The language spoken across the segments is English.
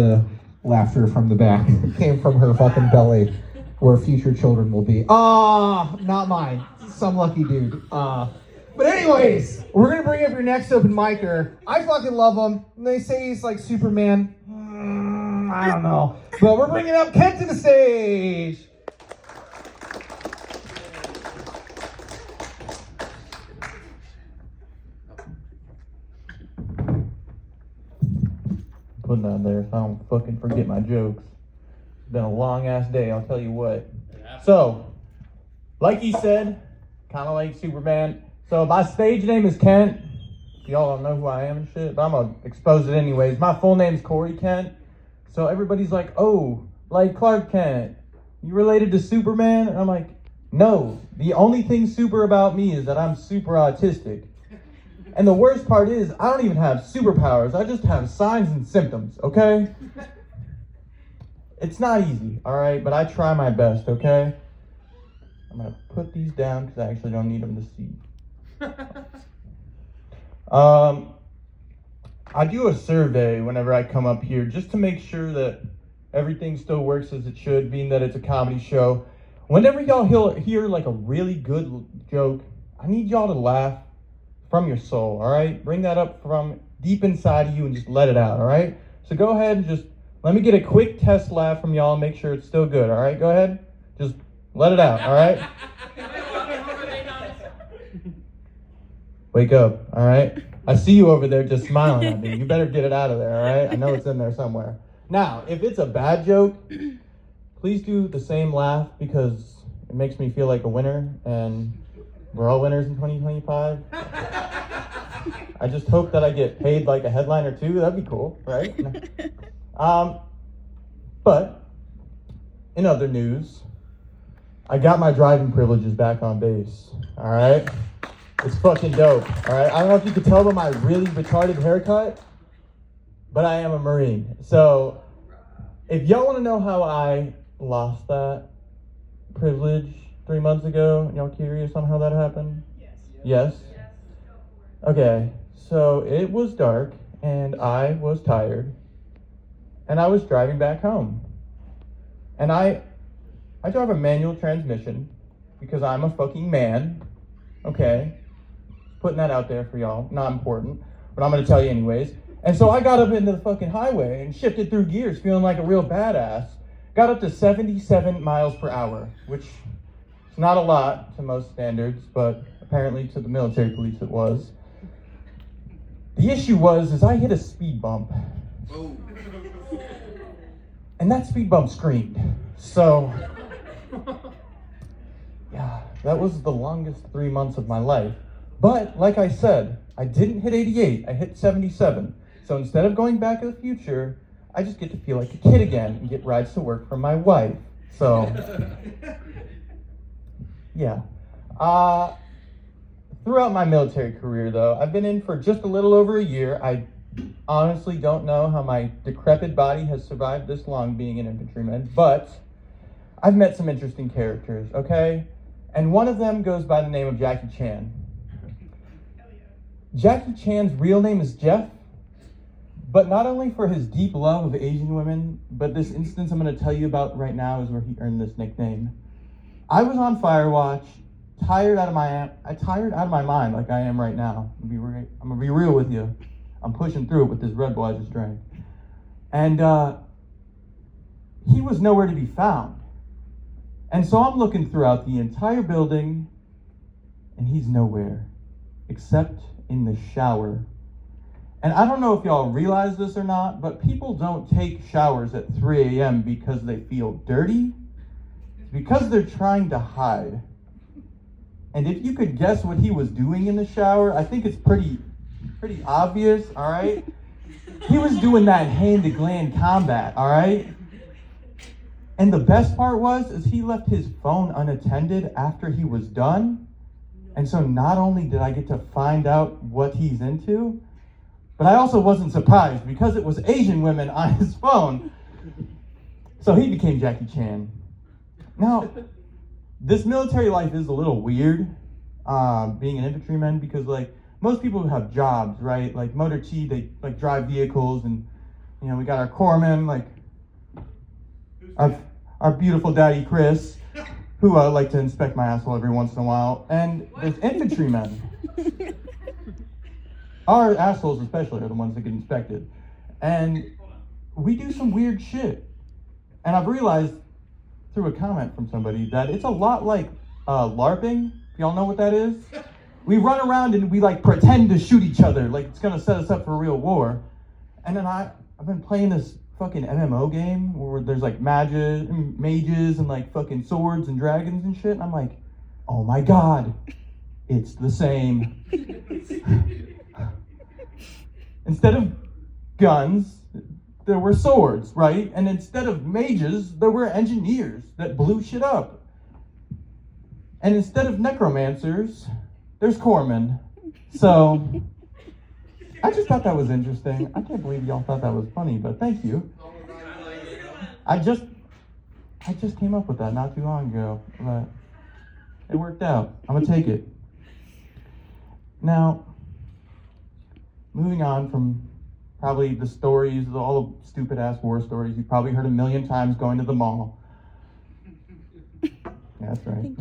The laughter from the back came from her fucking belly, where future children will be. Not mine. Some lucky dude. But anyways, we're gonna bring up your next open micer. I fucking love him. They say he's like Superman. I don't know. But we're bringing up Kent to the stage. Putting that there so I don't fucking forget my jokes. It's been a long ass day, I'll tell you what. So, like he said, kind of like Superman. So my stage name is Kent. Y'all don't know who I am and shit, but I'm gonna expose it anyways. My full name's Corey Kent. So everybody's like, oh, like Clark Kent, you related to Superman? And I'm like, no. The only thing super about me is that I'm super autistic. And the worst part is, I don't even have superpowers. I just have signs and symptoms, okay? It's not easy, all right? But I try my best, okay? I'm going to put these down because I actually don't need them to see. I do a survey whenever I come up here just to make sure that everything still works as it should, being that it's a comedy show. Whenever y'all hear like a really good joke, I need y'all to laugh from your soul, all right? Bring that up from deep inside of you and just let it out, all right? So go ahead and just let me get a quick test laugh from y'all and make sure it's still good, all right? Go ahead. Just let it out, all right? Wake up, all right? I see you over there just smiling at me. You better get it out of there, all right? I know it's in there somewhere. Now, if it's a bad joke, please do the same laugh because it makes me feel like a winner, and we're all winners in 2025. I just hope that I get paid like a headline or two. That'd be cool, right? But in other news, I got my driving privileges back on base, all right? It's fucking dope, all right? I don't know if you could tell by my really retarded haircut, but I am a Marine. So if y'all want to know how I lost that privilege 3 months ago, y'all curious on how that happened? Yes? Okay, so it was dark and I was tired and I was driving back home. And I drive a manual transmission because I'm a fucking man, okay? Putting that out there for y'all, not important, but I'm gonna tell you anyways. And so I got up into the fucking highway and shifted through gears feeling like a real badass. Got up to 77 miles per hour, which is not a lot to most standards, but apparently to the military police it was. The issue is I hit a speed bump. Oh. And that speed bump screamed. So, yeah, that was the longest 3 months of my life. But, like I said, I didn't hit 88, I hit 77. So instead of going back to the future, I just get to feel like a kid again and get rides to work from my wife. So, yeah. Throughout my military career, though, I've been in for just a little over a year. I honestly don't know how my decrepit body has survived this long being an infantryman, but I've met some interesting characters, okay? And one of them goes by the name of Jackie Chan. Jackie Chan's real name is Jeff, but not only for his deep love of Asian women, but this instance I'm going to tell you about right now is where he earned this nickname. I was on Firewatch, tired out of my mind like I am right now. I'm going to be real with you. I'm pushing through it with this Red Bull I just drank. And he was nowhere to be found. And so I'm looking throughout the entire building, and he's nowhere, except in the shower. And I don't know if y'all realize this or not, but people don't take showers at 3 a.m. because they feel dirty. It's because they're trying to hide. And if you could guess what he was doing in the shower, I think it's pretty obvious, all right? He was doing that hand-to-gland combat, all right? And the best part is he left his phone unattended after he was done. And so not only did I get to find out what he's into, but I also wasn't surprised because it was Asian women on his phone. So he became Jackie Chan. Now, this military life is a little weird, being an infantryman, because like most people have jobs, right? Like Motor Chi, they like drive vehicles and we got our corpsmen, like our beautiful daddy Chris, who like to inspect my asshole every once in a while, and there's infantrymen. Our assholes especially are the ones that get inspected. And we do some weird shit. And I've realized through a comment from somebody that it's a lot like LARPing. Y'all know what that is? We run around and we like pretend to shoot each other like it's gonna set us up for a real war. And then I've been playing this fucking MMO game where there's like mages and like fucking swords and dragons and shit. And I'm like, oh my god, it's the same. Instead of guns, there were swords, right? And instead of mages, there were engineers that blew shit up. And instead of necromancers, there's corpsmen. So, I just thought that was interesting. I can't believe y'all thought that was funny, but thank you. I just came up with that not too long ago, but it worked out. I'm gonna take it. Now, moving on from probably the stories, all the stupid ass war stories you've probably heard a million times going to the mall. Yeah, that's right.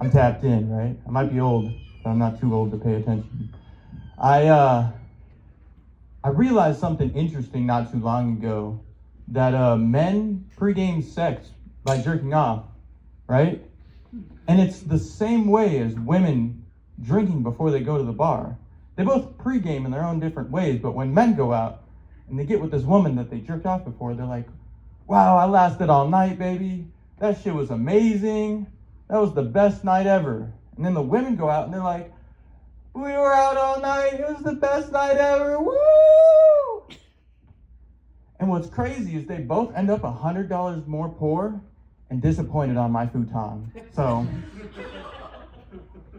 I'm tapped in, right? I might be old, but I'm not too old to pay attention. I realized something interesting not too long ago, that men pregame sex by jerking off, right? And it's the same way as women drinking before they go to the bar. They both pregame in their own different ways, but when men go out and they get with this woman that they jerked off before, they're like, wow, I lasted all night, baby. That shit was amazing. That was the best night ever. And then the women go out and they're like, we were out all night. It was the best night ever. Woo! And what's crazy is they both end up $100 more poor and disappointed on my futon. So,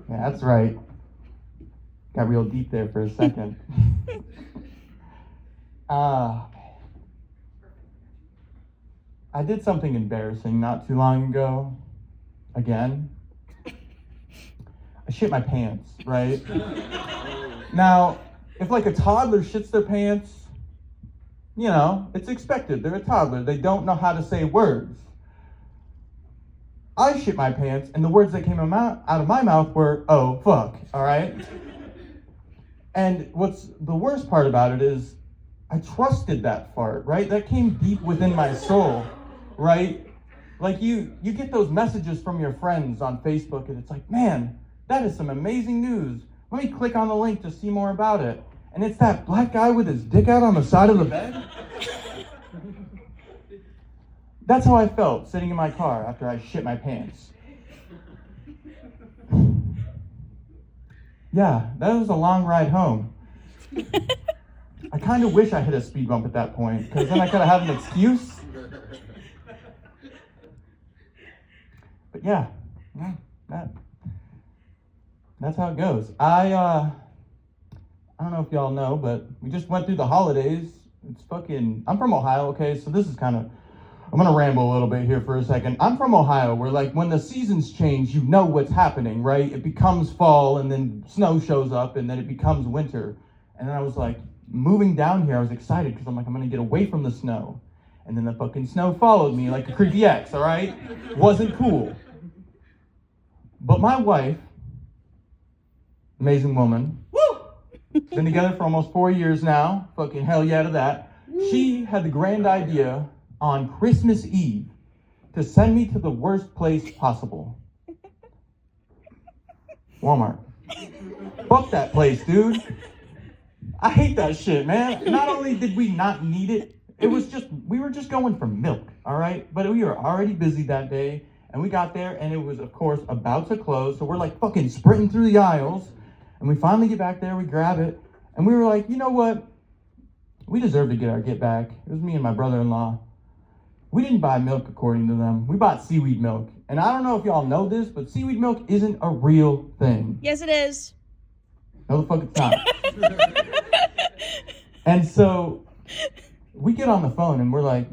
yeah, that's right. Got real deep there for a second. I did something embarrassing not too long ago. Again. I shit my pants, right? Now, if like a toddler shits their pants, it's expected. They're a toddler. They don't know how to say words. I shit my pants, and the words that came out of my mouth were, oh, fuck, all right? And what's the worst part about it is I trusted that fart, right? That came deep within my soul, right? Like you get those messages from your friends on Facebook, and it's like, man, that is some amazing news. Let me click on the link to see more about it. And it's that black guy with his dick out on the side of the bed. That's how I felt sitting in my car after I shit my pants. Yeah, that was a long ride home. I kind of wish I hit a speed bump at that point, because then I could have had an excuse. But yeah, that's how it goes. I don't know if y'all know, but we just went through the holidays. I'm from Ohio, okay, so this is I'm gonna ramble a little bit here for a second. I'm from Ohio, where like when the seasons change, you know what's happening, right? It becomes fall, and then snow shows up, and then it becomes winter. And then I was like, moving down here, I was excited, because I'm like, I'm gonna get away from the snow. And then the fucking snow followed me like a creepy ex, all right? Wasn't cool. But my wife, amazing woman, been together for almost 4 years now, fucking hell yeah to that. She had the grand idea on Christmas Eve to send me to the worst place possible. Walmart. Fuck that place, dude. I hate that shit, man. Not only did we not need it, we were just going for milk, all right? But we were already busy that day, and we got there, and it was, of course, about to close, so we're like fucking sprinting through the aisles, and we finally get back there, we grab it, and we were like, you know what? We deserve to get our get back. It was me and my brother-in-law. We didn't buy milk according to them. We bought seaweed milk. And I don't know if y'all know this, but seaweed milk isn't a real thing. Yes, it is. No, the fuck it's not. And so we get on the phone and we're like,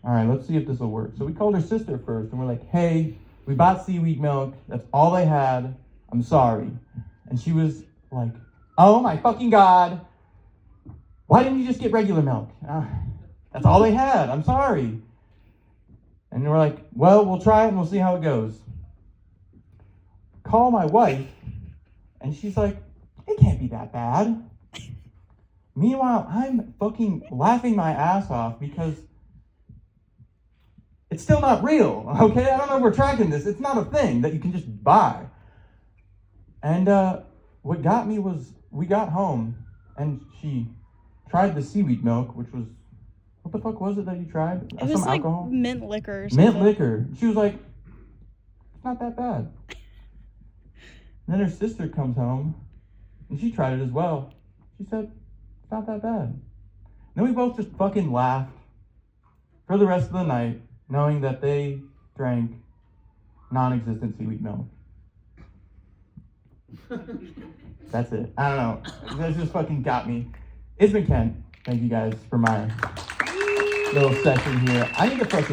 all right, let's see if this will work. So we called her sister first and we're like, hey, we bought seaweed milk. That's all they had. I'm sorry. And she was like, oh my fucking God. why didn't you just get regular milk? That's all they had. I'm sorry. And we're like, well, we'll try it and we'll see how it goes. Call my wife, and she's like, it can't be that bad. Meanwhile, I'm fucking laughing my ass off because it's still not real, okay? I don't know if we're tracking this. It's not a thing that you can just buy. And what got me was we got home, and she tried the seaweed milk, which was, what the fuck was it that you tried? It was some like alcohol? mint liquor or something. Mint liquor. She was like, it's not that bad. And then her sister comes home, and she tried it as well. She said, it's not that bad. And then we both just fucking laughed for the rest of the night, knowing that they drank non-existent seaweed milk. That's it. I don't know. That just fucking got me. It's been Ken. Thank you guys for my little session here. I need to fucking